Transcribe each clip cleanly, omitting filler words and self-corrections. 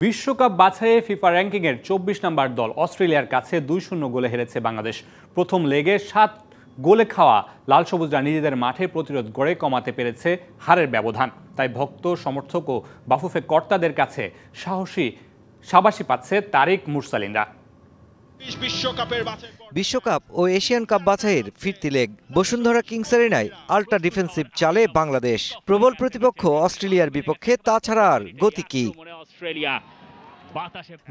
বিশ্বকাপ বাছাইয়ে ফিফা র্যাঙ্কিংয়ের ২৪ নম্বর দল অস্ট্রেলিয়ার কাছে ২-০ গোলে হেরেছে বাংলাদেশ। প্রথম লেগে ৭ গোলে খাওয়া লাল সবুজরা নিজেদের মাঠে প্রতিরোধ গড়ে কমাতে পেরেছে হারের ব্যবধান। তাই ভক্ত সমর্থক ও বাফুফে কর্তাদের কাছে সাবাসী পাচ্ছে তারিক মুরসালিনরা। বিশ্বকাপ ও এশিয়ান কাপ বাছাইয়ের ফিরতি লেগ বসুন্ধরা কিংস এরিনায় আল্ট্রা ডিফেন্সিভ চালে বাংলাদেশ। প্রবল প্রতিপক্ষ অস্ট্রেলিয়ার বিপক্ষে তাছাড়া আর গতি কি?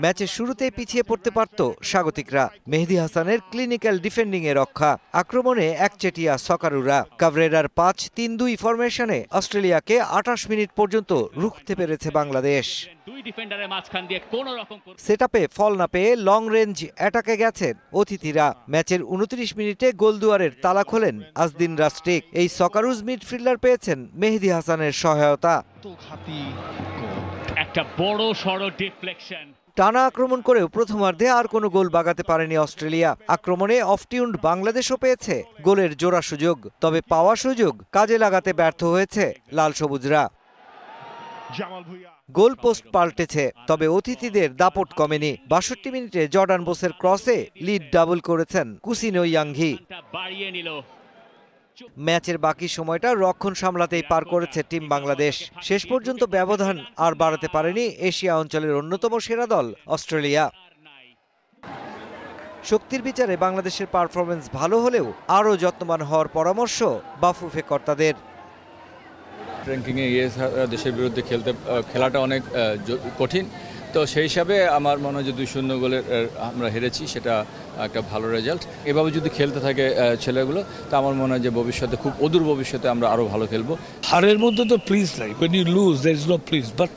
ম্যাচের শুরুতেই পিছিয়ে পড়তে পারত স্বাগতিকরা। মেহেদী হাসানের ক্লিনিক্যাল ডিফেন্ডিং এ রক্ষা, আক্রমণে একচেটিয়া সকারুরা। কাভরেরার ৫-৩-২ ফরমেশনে অস্ট্রেলিয়াকে ২৮ মিনিট পর্যন্ত রুখতে পেরেছে বাংলাদেশ। সেটআপে ফল না পেয়ে লং রেঞ্জ অ্যাটাকে গেছেন অতিথিরা। ম্যাচের ২৯ মিনিটে গোলদুয়ারের তালা খোলেন আজদিন রাস্টিক। এই সকারুজ মিডফিল্ডার পেয়েছেন মেহেদী হাসানের সহায়তা। একটা বড় সড় ডিফ্লেকশন। টানা আক্রমণ করেও প্রথমার্ধে আর কোনো গোল বাগাতে পারেনি অস্ট্রেলিয়া। আক্রমণে অফটিউন্ড বাংলাদেশও পেয়েছে গোলের জোড়া সুযোগ, তবে পাওয়া সুযোগ কাজে লাগাতে ব্যর্থ হয়েছে লাল সবুজরা। গোল পোস্ট পাল্টেছে, তবে অতিথিদের দাপট কমেনি। ৬২ মিনিটে জর্ডান বোসের ক্রসে লিড ডাবল করেছেন কুসিনো ইয়াংঘি। ম্যাচের বাকি সময়টা রক্ষণ সামলাতেই পার করেছে টিম বাংলাদেশ। শেষ পর্যন্ত ব্যবধান আর বাড়াতে পারেনি এশিয়া অঞ্চলের অন্যতম সেরা দল অস্ট্রেলিয়া। শক্তির বিচারে বাংলাদেশের পারফরমেন্স ভালো হলেও আরও যত্নবান হওয়ার পরামর্শ বাফুফে কর্তাদের। র্যাঙ্কিংয়ে দেশের বিরুদ্ধে খেলাটা অনেক কঠিন, তো সেই হিসাবে আমার মনে হয় যে ২-০ গোলে আমরা হেরেছি, সেটা একটা ভালো রেজাল্ট। এভাবে যদি খেলতে থাকে ছেলেগুলো, তা আমার মনে হয় যে ভবিষ্যতে, খুব অদূর ভবিষ্যতে আমরা আরও ভালো খেলবো। হারের মধ্যে তো প্লিজ নাই, when you lose there is no please, but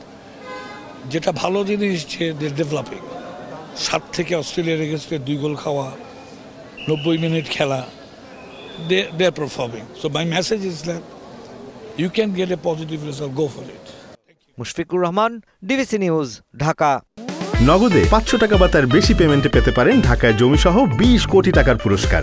যেটা ভালো জিনিস যে ডেভেলপিং। ৭ থেকে অস্ট্রেলিয়ার এগেন্স্টে ২ গোল খাওয়া, ৯০ মিনিট খেলা, they are performing. So my message is that you can get a positive result, go for it. Mushfiqur Rahman, DBC news, Dhaka. নগদে ৫০০ টাকা বা তার বেশি পেমেন্টে পেতে পারেন ঢাকায় জমিসহ ২০ কোটি টাকার পুরস্কার।